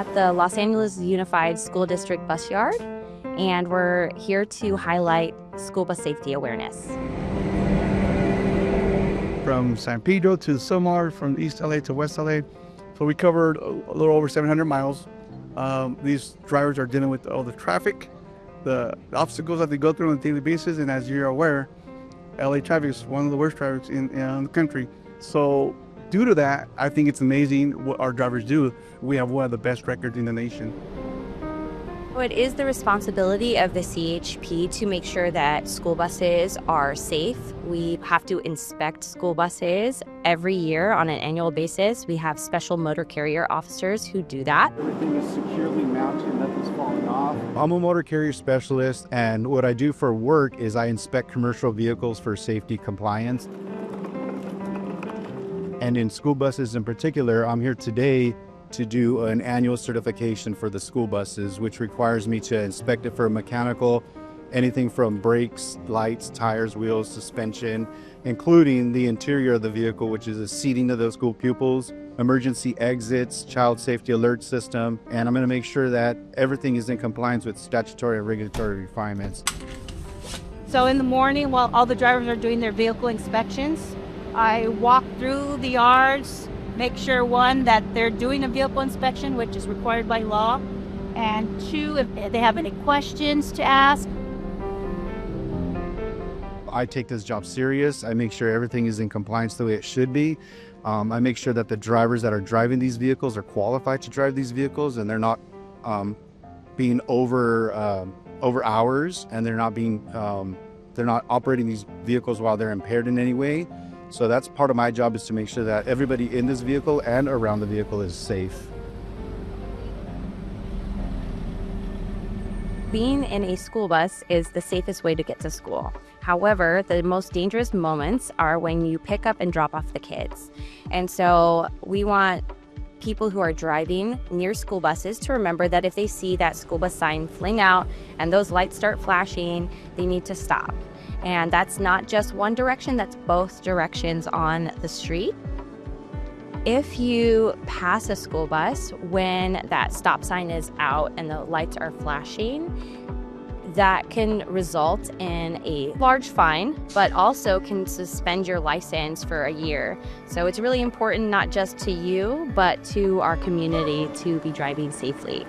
at the Los Angeles Unified School District bus yard, and we're here to highlight school bus safety awareness. From San Pedro to Silmar, from East LA to West LA. So we covered a little over 700 miles. These drivers are dealing with all the traffic, the obstacles that they go through on a daily basis, and as you're aware, LA traffic is one of the worst traffics in the country. So due to that, I think it's amazing what our drivers do. We have one of the best records in the nation. It is the responsibility of the CHP to make sure that school buses are safe. We have to inspect school buses every year on an annual basis. We have special motor carrier officers who do that. Everything is securely mounted, nothing's falling off. I'm a motor carrier specialist, and what I do for work is I inspect commercial vehicles for safety compliance. And in school buses in particular, I'm here today to do an annual certification for the school buses, which requires me to inspect it for mechanical, anything from brakes, lights, tires, wheels, suspension, including the interior of the vehicle, which is the seating of those school pupils, emergency exits, child safety alert system, and I'm going to make sure that everything is in compliance with statutory and regulatory requirements. So in the morning, while all the drivers are doing their vehicle inspections, I walk through the yards, make sure, one, that they're doing a vehicle inspection, which is required by law, and two, if they have any questions to ask. I take this job serious. I make sure everything is in compliance the way it should be. I make sure that the drivers that are driving these vehicles are qualified to drive these vehicles, and they're not being over hours, and they're not operating these vehicles while they're impaired in any way. So that's part of my job, is to make sure that everybody in this vehicle and around the vehicle is safe. Being in a school bus is the safest way to get to school. However, the most dangerous moments are when you pick up and drop off the kids. And so we want people who are driving near school buses to remember that if they see that school bus sign fling out and those lights start flashing, they need to stop. And that's not just one direction, that's both directions on the street. If you pass a school bus when that stop sign is out and the lights are flashing, that can result in a large fine, but also can suspend your license for a year. So it's really important, not just to you, but to our community, to be driving safely.